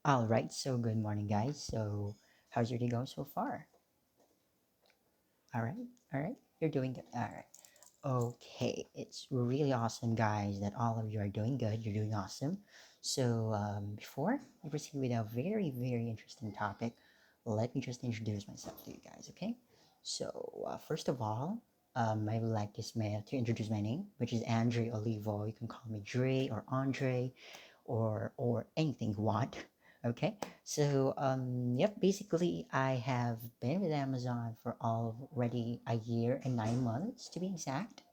All right, so good morning, guys. So, how's your day going so far? All right, you're doing good. All right, okay, it's really awesome, guys, that all of you are doing good. You're doing awesome. So, before we proceed with a very, very interesting topic, let me just introduce myself to you guys, okay? So, first of all, I would like to introduce my name, which is Andre Olivo. You can call me Dre or Andre or anything you want. Okay, so yep, basically I have been with Amazon for already a year and 9 months to be exact,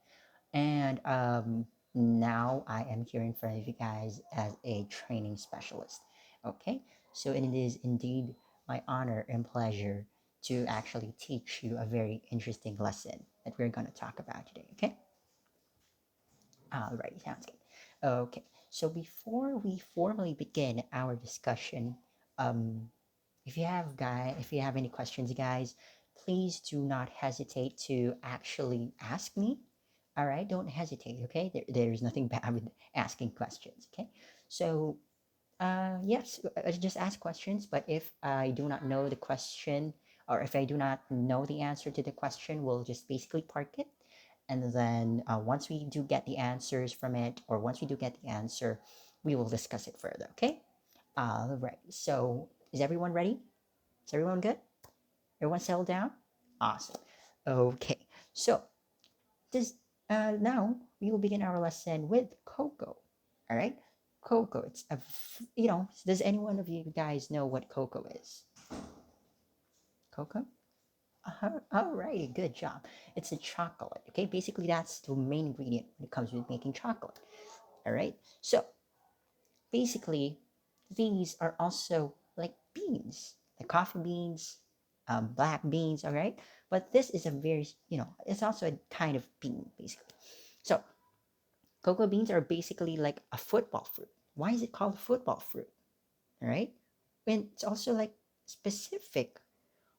and now I am here in front of you guys as a training specialist. Okay, so it is indeed my honor and pleasure to actually teach you a very interesting lesson that we're going to talk about today. Okay. Alright, sounds good. Okay, so before we formally begin our discussion, um, if you have any questions, guys, please do not hesitate to actually ask me. All right, don't hesitate. Okay, there's nothing bad with asking questions. Okay, so yes, just ask questions. But if I do not know the question, or if I do not know the answer to the question, we'll just basically park it. And then once we do get the answers from it, or once we do get the answer, we will discuss it further. Okay. All right. So is everyone ready? Is everyone good? Everyone settled down? Awesome. Okay. So this now we will begin our lesson with cocoa. All right. Cocoa. Does anyone of you guys know what cocoa is? Cocoa? All right, good job. It's a chocolate. Okay, basically that's the main ingredient when it comes with making chocolate. All right. So basically, these are also like beans, like coffee beans, black beans. All right. But this is a very, it's also a kind of bean, basically. So cocoa beans are basically like a football fruit. Why is it called football fruit? All right. And it's also like specific,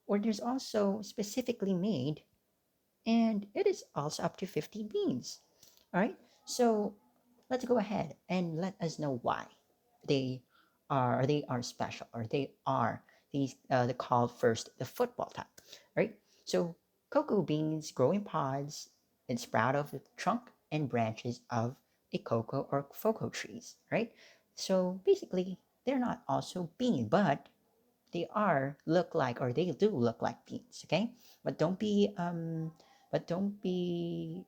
or there's also specifically made, and it is also up to 50 beans. All right. So let's go ahead and let us know why they they are special, or they called first the football type. Right. So cocoa beans grow in pods and sprout off the trunk and branches of a cocoa or cocoa trees. Right. So basically they're not also bean, but they do look like beans. Okay. but don't be um don't be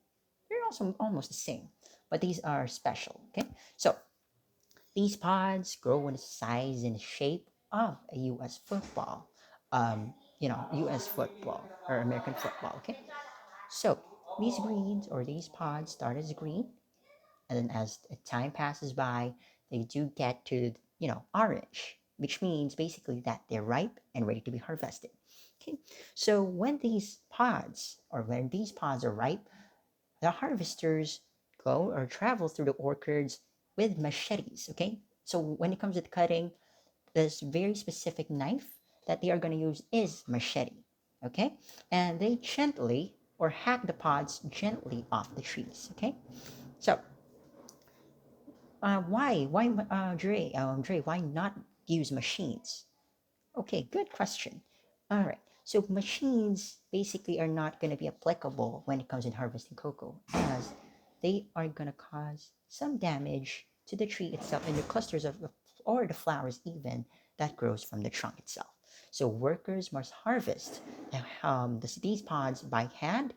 they're also almost the same, but these are special. Okay, so these pods grow in the size and shape of a U.S. football, U.S. football or American football. Okay, so these pods start as green, and then as time passes by, they do get to orange, which means basically that they're ripe and ready to be harvested. Okay, so when these pods are ripe, the harvesters go or travel through the orchards with machetes. Okay, so when it comes to cutting, this very specific knife that they are going to use is machete. Okay, and they gently or hack the pods gently off the trees. Okay, so Dre, why not use machines? Okay, good question. All right. So machines basically are not going to be applicable when it comes in harvesting cocoa, as they are going to cause some damage to the tree itself and the clusters or the flowers even that grows from the trunk itself. So workers must harvest these pods by hand,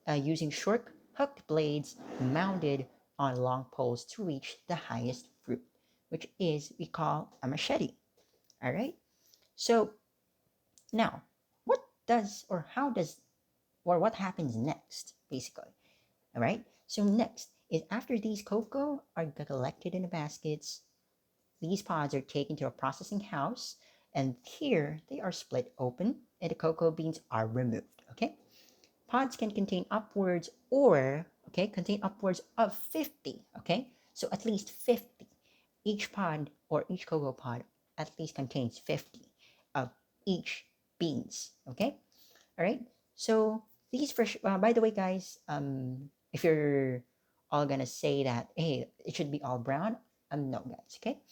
using short hooked blades mounted on long poles to reach the highest fruit, which is we call a machete. All right. So now, what does or how does or what happens next, basically? All right. So next is after these cocoa are collected in the baskets, these pods are taken to a processing house, and here they are split open, and the cocoa beans are removed. Okay. Pods can contain upwards of 50. Okay. So at least 50. Each pod or each cocoa pod at least contains 50 of each beans. Okay. All right. So these fresh. By the way, guys, if you're all gonna say that, hey, it should be all brown, no, guys. Okay,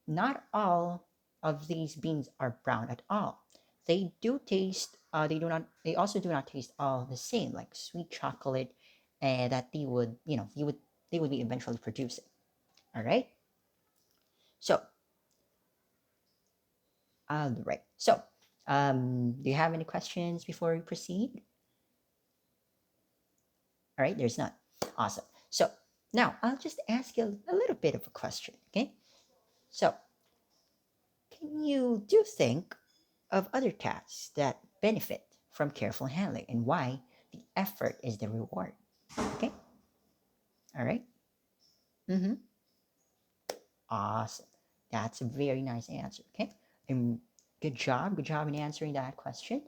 not all of these beans are brown at all. They do taste. They do not. They also do not taste all the same, like sweet chocolate, and that they would, they would be eventually producing. All right. So, all right. So, do you have any questions before we proceed? All right. There's none. Awesome. So now I'll just ask you a little bit of a question. Okay. So, can you do think of other tasks that benefit from careful handling and why the effort is the reward? Okay. All right. Mm-hmm. Awesome. That's a very nice answer. Okay. And good job. Good job in answering that question.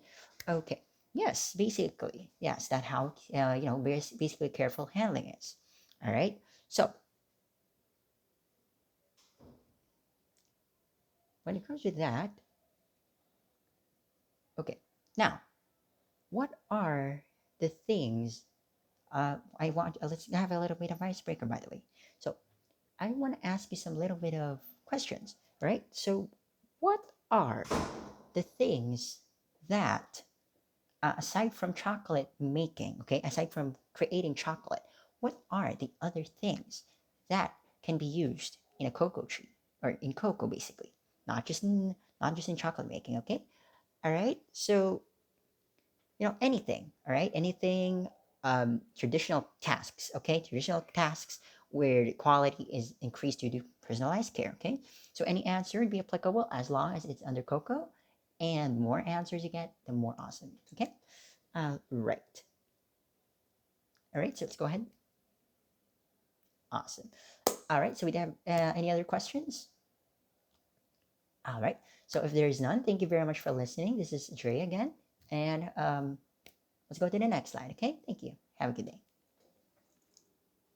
Okay. Yes, basically. Yes, that how basically careful handling is. All right. So when it comes to that, okay. Now, what are the things I want? Let's have a little bit of icebreaker, by the way. So I want to ask you some little bit of questions, right? So, what are the things that, aside from chocolate making, okay, aside from creating chocolate, what are the other things that can be used in a cocoa tree or in cocoa, basically, not just in chocolate making, okay? All right. So anything, all right, anything, traditional tasks, okay, traditional tasks where the quality is increased due to personalized care, okay. So any answer would be applicable as long as it's under cocoa, and more answers you get, the more awesome, okay. Right. All right, so let's go ahead. Awesome. All right, so we have any other questions? All right, so if there is none, thank you very much for listening. This is Dre again, and let's go to the next slide, okay. Thank you. Have a good day.